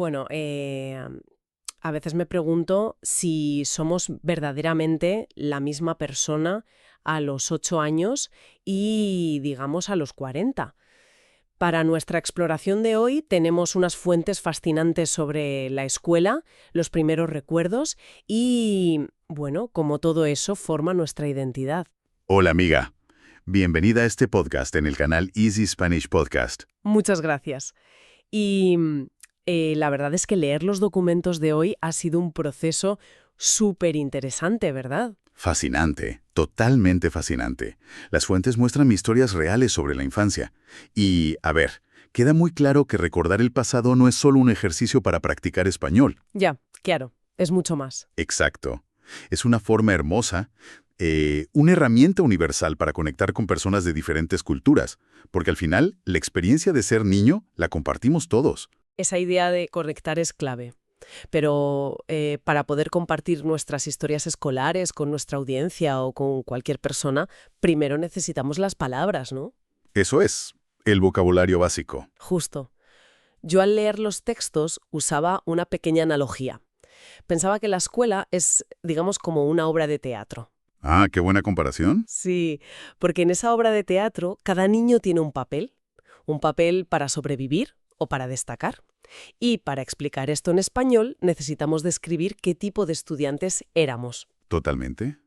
Bueno, a veces me pregunto si somos verdaderamente la misma persona a los 8 años y, digamos, a los 40. Para nuestra exploración de hoy tenemos unas fuentes fascinantes sobre la escuela, los primeros recuerdos y, bueno, cómo todo eso forma nuestra identidad. Hola amiga, bienvenida a este podcast en el canal Easy Spanish Podcast. Muchas gracias. Y la verdad es que leer los documentos de hoy ha sido un proceso súper interesante, ¿verdad? Fascinante, totalmente fascinante. Las fuentes muestran historias reales sobre la infancia. Y, a ver, queda muy claro que recordar el pasado no es solo un ejercicio para practicar español. Ya, claro, es mucho más. Exacto. Es una forma hermosa, una herramienta universal para conectar con personas de diferentes culturas, porque al final la experiencia de ser niño la compartimos todos. Esa idea de conectar es clave. Pero para poder compartir nuestras historias escolares con nuestra audiencia o con cualquier persona, primero necesitamos las palabras, ¿no? Eso es, el vocabulario básico. Justo. Yo al leer los textos usaba una pequeña analogía. Pensaba que la escuela es, digamos, como una obra de teatro. Ah, qué buena comparación. Sí, porque en esa obra de teatro cada niño tiene un papel para sobrevivir o para destacar. Y para explicar esto en español necesitamos describir qué tipo de estudiantes éramos. Totalmente.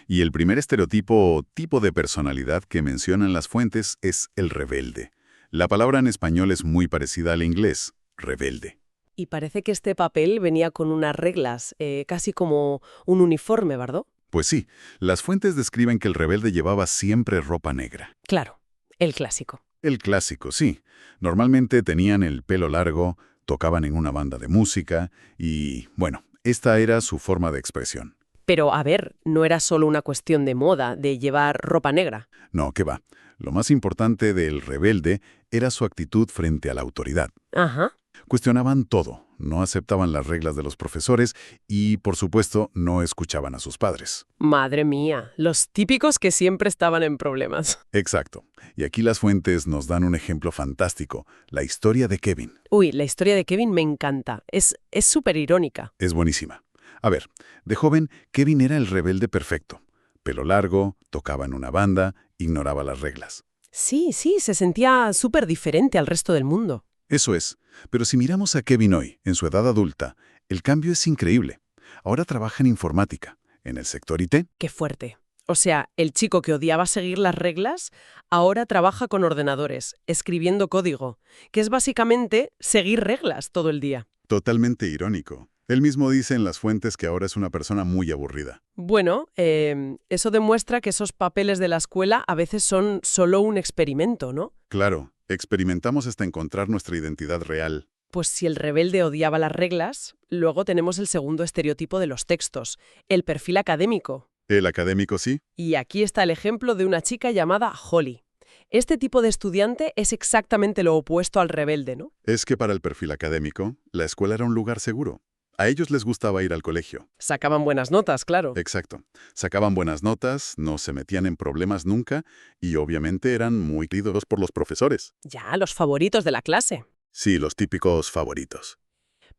Y el primer estereotipo o tipo de personalidad que mencionan las fuentes es el rebelde. La palabra en español es muy parecida al inglés, rebelde. Y parece que este papel venía con unas reglas, casi como un uniforme, ¿verdad? Pues sí, las fuentes describen que el rebelde llevaba siempre ropa negra. Claro, el clásico. El clásico, sí. Normalmente tenían el pelo largo, tocaban en una banda de música y, bueno, esta era su forma de expresión. Pero, a ver, no era solo una cuestión de moda, de llevar ropa negra. No, qué va. Lo más importante del rebelde era su actitud frente a la autoridad. Ajá. Cuestionaban todo, no aceptaban las reglas de los profesores y, por supuesto, no escuchaban a sus padres. Madre mía, los típicos que siempre estaban en problemas. Exacto. Y aquí las fuentes nos dan un ejemplo fantástico, la historia de Kevin. Uy, la historia de Kevin me encanta. Es súper irónica. Es buenísima. A ver, de joven, Kevin era el rebelde perfecto. Pelo largo, tocaba en una banda, ignoraba las reglas. Sí, se sentía súper diferente al resto del mundo. Eso es. Pero si miramos a Kevin hoy, en su edad adulta, el cambio es increíble. Ahora trabaja en informática, en el sector IT. Qué fuerte. O sea, el chico que odiaba seguir las reglas ahora trabaja con ordenadores, escribiendo código, que es básicamente seguir reglas todo el día. Totalmente irónico. Él mismo dice en las fuentes que ahora es una persona muy aburrida. Bueno, eso demuestra que esos papeles de la escuela a veces son solo un experimento, ¿no? Claro, experimentamos hasta encontrar nuestra identidad real. Pues si el rebelde odiaba las reglas, luego tenemos el segundo estereotipo de los textos, el perfil académico. El académico sí. Y aquí está el ejemplo de una chica llamada Holly. Este tipo de estudiante es exactamente lo opuesto al rebelde, ¿no? Es que para el perfil académico, la escuela era un lugar seguro. A ellos les gustaba ir al colegio. Sacaban buenas notas, claro. Exacto. Sacaban buenas notas, no se metían en problemas nunca y obviamente eran muy queridos por los profesores. Ya, los favoritos de la clase. Sí, los típicos favoritos.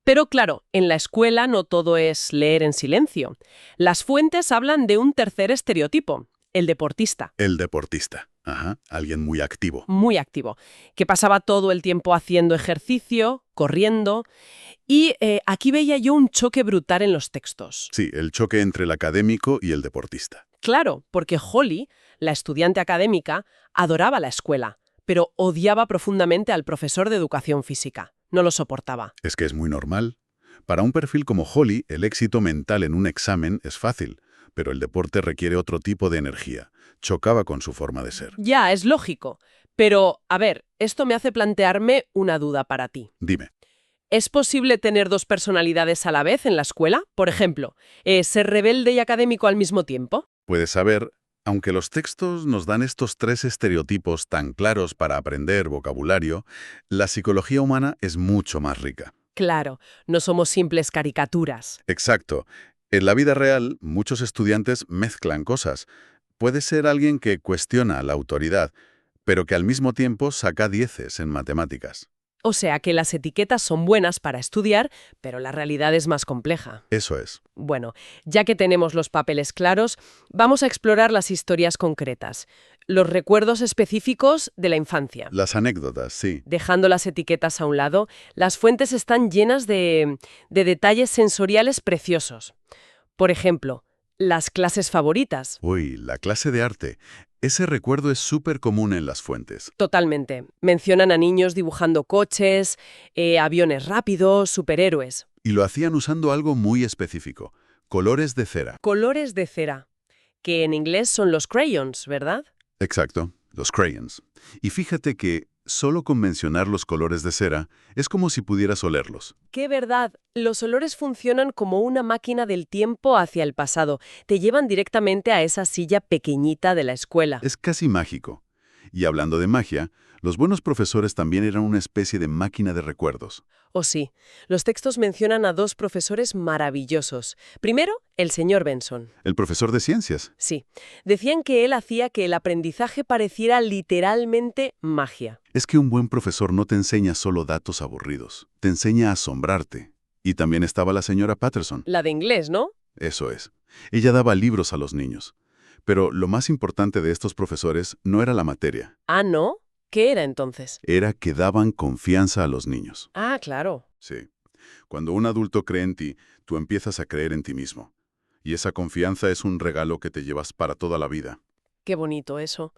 Pero claro, en la escuela no todo es leer en silencio. Las fuentes hablan de un tercer estereotipo, el deportista. El deportista. Ajá, alguien muy activo. Muy activo, que pasaba todo el tiempo haciendo ejercicio, corriendo. Y aquí veía yo un choque brutal en los textos. Sí, el choque entre el académico y el deportista. Claro, porque Holly, la estudiante académica, adoraba la escuela, pero odiaba profundamente al profesor de educación física. No lo soportaba. Es que es muy normal. Para un perfil como Holly, el éxito mental en un examen es fácil, pero el deporte requiere otro tipo de energía. Chocaba con su forma de ser. Ya, es lógico. Pero, a ver, esto me hace plantearme una duda para ti. Dime. ¿Es posible tener dos personalidades a la vez en la escuela? Por ejemplo, ¿ser rebelde y académico al mismo tiempo? Puedes saber, aunque los textos nos dan estos tres estereotipos tan claros para aprender vocabulario, la psicología humana es mucho más rica. Claro, no somos simples caricaturas. Exacto. En la vida real, muchos estudiantes mezclan cosas. Puede ser alguien que cuestiona la autoridad, pero que al mismo tiempo saca dieces en matemáticas. O sea que las etiquetas son buenas para estudiar, pero la realidad es más compleja. Eso es. Bueno, ya que tenemos los papeles claros, vamos a explorar las historias concretas, los recuerdos específicos de la infancia. Las anécdotas, sí. Dejando las etiquetas a un lado, las fuentes están llenas de detalles sensoriales preciosos. Por ejemplo, las clases favoritas. Uy, la clase de arte. Ese recuerdo es súper común en las fuentes. Totalmente. Mencionan a niños dibujando coches, aviones rápidos, superhéroes. Y lo hacían usando algo muy específico, colores de cera. Colores de cera, que en inglés son los crayons, ¿verdad? Exacto, los crayons. Y fíjate que solo con mencionar los colores de cera es como si pudieras olerlos. ¡Qué verdad! Los olores funcionan como una máquina del tiempo hacia el pasado. Te llevan directamente a esa silla pequeñita de la escuela. Es casi mágico. Y hablando de magia, los buenos profesores también eran una especie de máquina de recuerdos. Oh sí, los textos mencionan a dos profesores maravillosos. Primero, el señor Benson. El profesor de ciencias. Sí, decían que él hacía que el aprendizaje pareciera literalmente magia. Es que un buen profesor no te enseña solo datos aburridos, te enseña a asombrarte. Y también estaba la señora Patterson. La de inglés, ¿no? Eso es. Ella daba libros a los niños. Pero lo más importante de estos profesores no era la materia. Ah, ¿no? ¿Qué era entonces? Era que daban confianza a los niños. Ah, claro. Sí. Cuando un adulto cree en ti, tú empiezas a creer en ti mismo. Y esa confianza es un regalo que te llevas para toda la vida. Qué bonito eso.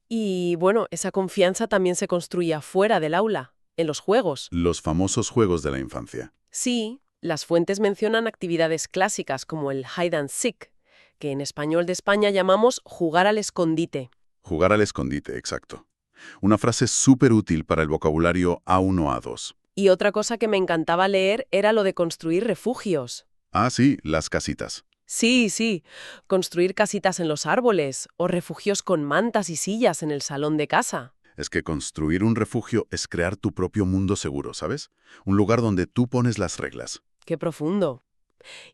Y bueno, esa confianza también se construía fuera del aula, en los juegos. Los famosos juegos de la infancia. Sí, las fuentes mencionan actividades clásicas como el hide and seek, que en español de España llamamos jugar al escondite. Jugar al escondite, exacto. Una frase súper útil para el vocabulario A1-A2. Y otra cosa que me encantaba leer era lo de construir refugios. Ah, sí, las casitas. Sí, sí, construir casitas en los árboles o refugios con mantas y sillas en el salón de casa. Es que construir un refugio es crear tu propio mundo seguro, ¿sabes? Un lugar donde tú pones las reglas. Qué profundo.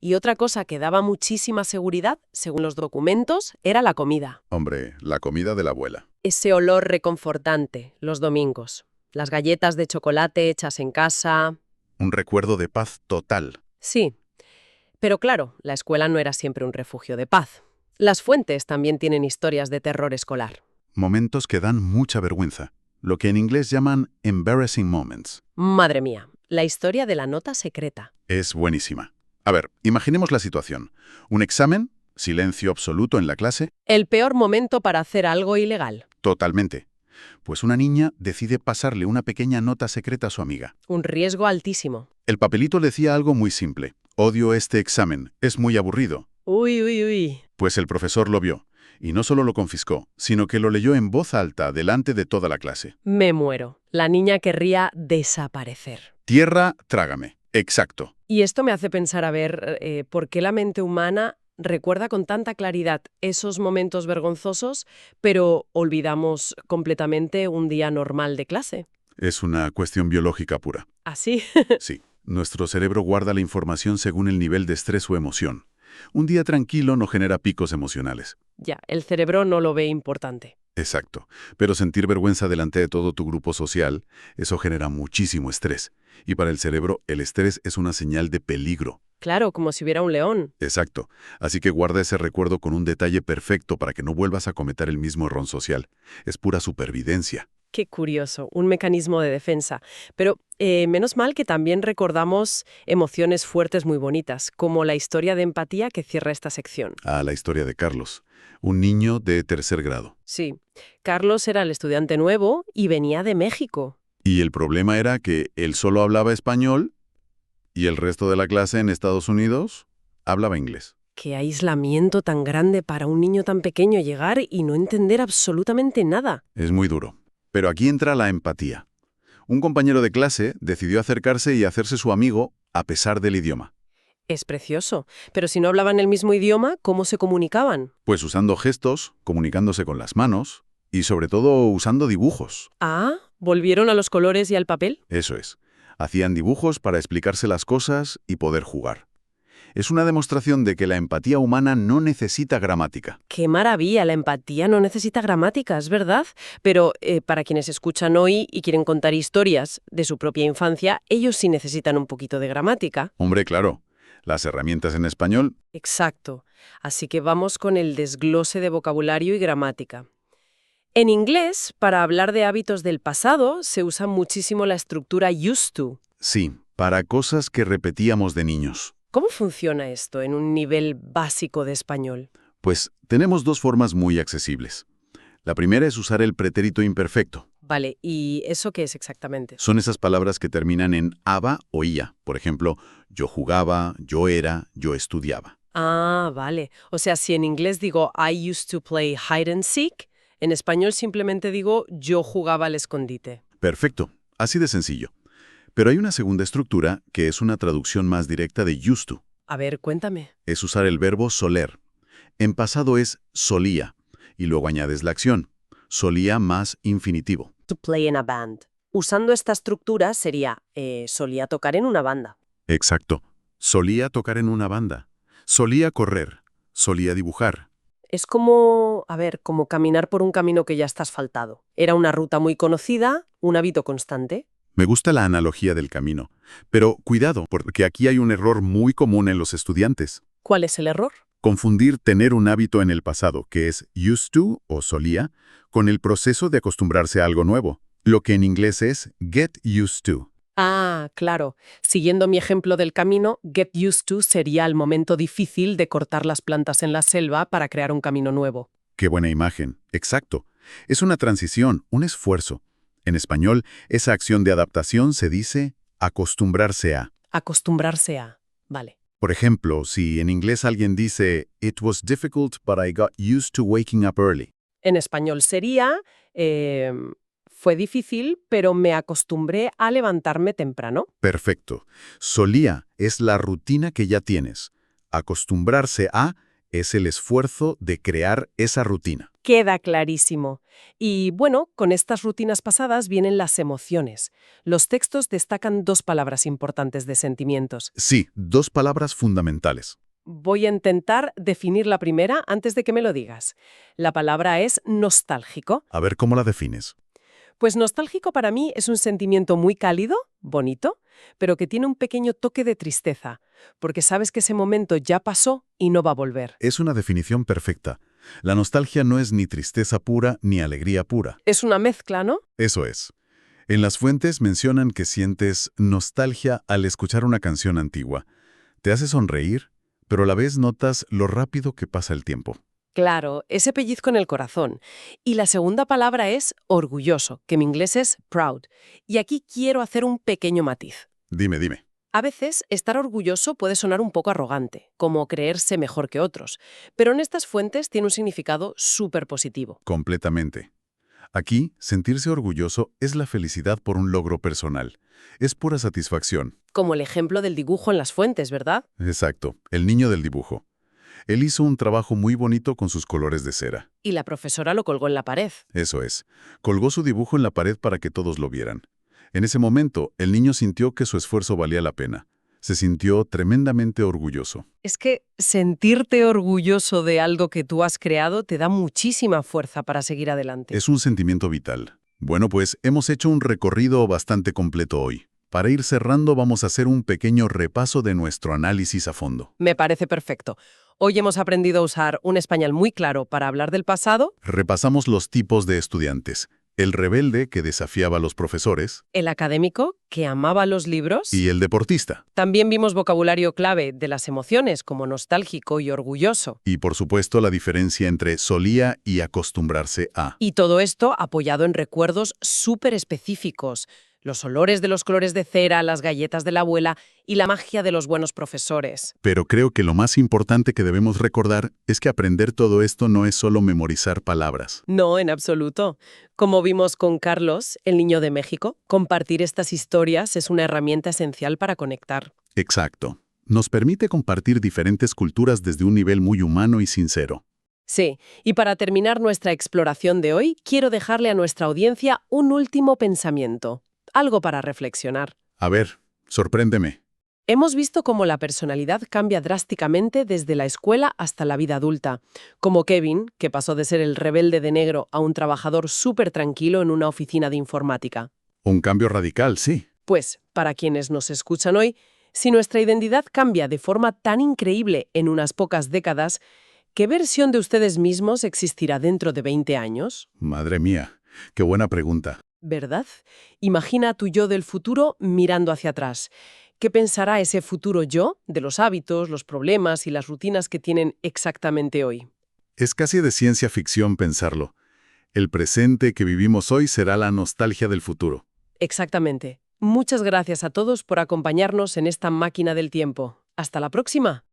Y otra cosa que daba muchísima seguridad, según los documentos, era la comida. Hombre, la comida de la abuela. Ese olor reconfortante los domingos. Las galletas de chocolate hechas en casa. Un recuerdo de paz total. Sí. Pero claro, la escuela no era siempre un refugio de paz. Las fuentes también tienen historias de terror escolar. Momentos que dan mucha vergüenza. Lo que en inglés llaman embarrassing moments. Madre mía, la historia de la nota secreta. Es buenísima. A ver, imaginemos la situación. Un examen, silencio absoluto en la clase. El peor momento para hacer algo ilegal. Totalmente. Pues una niña decide pasarle una pequeña nota secreta a su amiga. Un riesgo altísimo. El papelito decía algo muy simple. Odio este examen, es muy aburrido. Uy, uy, uy. Pues el profesor lo vio. Y no solo lo confiscó, sino que lo leyó en voz alta delante de toda la clase. Me muero. La niña querría desaparecer. Tierra, trágame. Exacto. Y esto me hace pensar, a ver, ¿por qué la mente humana recuerda con tanta claridad esos momentos vergonzosos, pero olvidamos completamente un día normal de clase? Es una cuestión biológica pura. ¿Así? Sí. Nuestro cerebro guarda la información según el nivel de estrés o emoción. Un día tranquilo no genera picos emocionales. Ya, el cerebro no lo ve importante. Exacto. Pero sentir vergüenza delante de todo tu grupo social, eso genera muchísimo estrés. Y para el cerebro, el estrés es una señal de peligro. Claro, como si hubiera un león. Exacto. Así que guarda ese recuerdo con un detalle perfecto para que no vuelvas a cometer el mismo error social. Es pura supervivencia. Qué curioso, un mecanismo de defensa. Pero menos mal que también recordamos emociones fuertes muy bonitas, como la historia de empatía que cierra esta sección. Ah, la historia de Carlos. Un niño de 3er grado. Sí, Carlos era el estudiante nuevo y venía de México. Y el problema era que él solo hablaba español y el resto de la clase en Estados Unidos hablaba inglés. Qué aislamiento tan grande para un niño tan pequeño llegar y no entender absolutamente nada. Es muy duro. Pero aquí entra la empatía. Un compañero de clase decidió acercarse y hacerse su amigo a pesar del idioma. Es precioso, pero si no hablaban el mismo idioma, ¿cómo se comunicaban? Pues usando gestos, comunicándose con las manos y sobre todo usando dibujos. Ah, ¿volvieron a los colores y al papel? Eso es. Hacían dibujos para explicarse las cosas y poder jugar. Es una demostración de que la empatía humana no necesita gramática. ¡Qué maravilla! La empatía no necesita gramática, es verdad. Pero para quienes escuchan hoy y quieren contar historias de su propia infancia, ellos sí necesitan un poquito de gramática. Hombre, claro, las herramientas en español. Exacto. Así que vamos con el desglose de vocabulario y gramática. En inglés, para hablar de hábitos del pasado, se usa muchísimo la estructura used to. Sí, para cosas que repetíamos de niños. ¿Cómo funciona esto en un nivel básico de español? Pues tenemos dos formas muy accesibles. La primera es usar el pretérito imperfecto. Vale, ¿y eso qué es exactamente? Son esas palabras que terminan en aba o ia. Por ejemplo, yo jugaba, yo era, yo estudiaba. Ah, vale. O sea, si en inglés digo I used to play hide and seek, en español simplemente digo yo jugaba al escondite. Perfecto, así de sencillo. Pero hay una segunda estructura que es una traducción más directa de used to. A ver, cuéntame. Es usar el verbo soler. En pasado es solía, y luego añades la acción. Solía más infinitivo. To play in a band. Usando esta estructura sería solía tocar en una banda. Exacto. Solía tocar en una banda. Solía correr. Solía dibujar. Es como, a ver, como caminar por un camino que ya está asfaltado. Era una ruta muy conocida, un hábito constante. Me gusta la analogía del camino. Pero cuidado, porque aquí hay un error muy común en los estudiantes. ¿Cuál es el error? Confundir tener un hábito en el pasado, que es used to o solía, con el proceso de acostumbrarse a algo nuevo, lo que en inglés es get used to. Ah, claro. Siguiendo mi ejemplo del camino, get used to sería el momento difícil de cortar las plantas en la selva para crear un camino nuevo. Qué buena imagen. Exacto. Es una transición, un esfuerzo. En español, esa acción de adaptación se dice acostumbrarse a. Acostumbrarse a. Vale. Por ejemplo, si en inglés alguien dice It was difficult, but I got used to waking up early. En español sería, fue difícil, pero me acostumbré a levantarme temprano. Perfecto. Solía es la rutina que ya tienes. Acostumbrarse a es el esfuerzo de crear esa rutina. Queda clarísimo. Y bueno, con estas rutinas pasadas vienen las emociones. Los textos destacan dos palabras importantes de sentimientos. Sí, dos palabras fundamentales. Voy a intentar definir la primera antes de que me lo digas. La palabra es nostálgico. A ver cómo la defines. Pues nostálgico para mí es un sentimiento muy cálido, bonito, pero que tiene un pequeño toque de tristeza, porque sabes que ese momento ya pasó y no va a volver. Es una definición perfecta. La nostalgia no es ni tristeza pura ni alegría pura. Es una mezcla, ¿no? Eso es. En las fuentes mencionan que sientes nostalgia al escuchar una canción antigua. Te hace sonreír, pero a la vez notas lo rápido que pasa el tiempo. Claro, ese pellizco en el corazón. Y la segunda palabra es orgulloso, que en inglés es proud. Y aquí quiero hacer un pequeño matiz. Dime. A veces, estar orgulloso puede sonar un poco arrogante, como creerse mejor que otros, pero en estas fuentes tiene un significado súper positivo. Completamente. Aquí, sentirse orgulloso es la felicidad por un logro personal. Es pura satisfacción. Como el ejemplo del dibujo en las fuentes, ¿verdad? Exacto, el niño del dibujo. Él hizo un trabajo muy bonito con sus colores de cera. Y la profesora lo colgó en la pared. Eso es. Colgó su dibujo en la pared para que todos lo vieran. En ese momento, el niño sintió que su esfuerzo valía la pena. Se sintió tremendamente orgulloso. Es que sentirte orgulloso de algo que tú has creado te da muchísima fuerza para seguir adelante. Es un sentimiento vital. Bueno, pues hemos hecho un recorrido bastante completo hoy. Para ir cerrando, vamos a hacer un pequeño repaso de nuestro análisis a fondo. Me parece perfecto. Hoy hemos aprendido a usar un español muy claro para hablar del pasado, Repasamos los tipos de estudiantes. El rebelde, que desafiaba a los profesores, el académico, que amaba los libros. y el deportista. También vimos vocabulario clave de las emociones, como nostálgico y orgulloso. Y, por supuesto, la diferencia entre solía y acostumbrarse a. Y todo esto apoyado en recuerdos súper específicos. Los olores de los colores de cera, las galletas de la abuela y la magia de los buenos profesores. Pero creo que lo más importante que debemos recordar es que aprender todo esto no es solo memorizar palabras. No, en absoluto. Como vimos con Carlos, el niño de México, compartir estas historias es una herramienta esencial para conectar. Exacto. Nos permite compartir diferentes culturas desde un nivel muy humano y sincero. Sí, y para terminar nuestra exploración de hoy, quiero dejarle a nuestra audiencia un último pensamiento. Algo para reflexionar. A ver, sorpréndeme. Hemos visto cómo la personalidad cambia drásticamente desde la escuela hasta la vida adulta, como Kevin, que pasó de ser el rebelde de negro a un trabajador súper tranquilo en una oficina de informática. Un cambio radical, sí. Pues, para quienes nos escuchan hoy, si nuestra identidad cambia de forma tan increíble en unas pocas décadas, ¿qué versión de ustedes mismos existirá dentro de 20 años? Madre mía, qué buena pregunta. ¿Verdad? Imagina a tu yo del futuro mirando hacia atrás. ¿Qué pensará ese futuro yo de los hábitos, los problemas y las rutinas que tienen exactamente hoy? Es casi de ciencia ficción pensarlo. El presente que vivimos hoy será la nostalgia del futuro. Exactamente. Muchas gracias a todos por acompañarnos en esta máquina del tiempo. Hasta la próxima.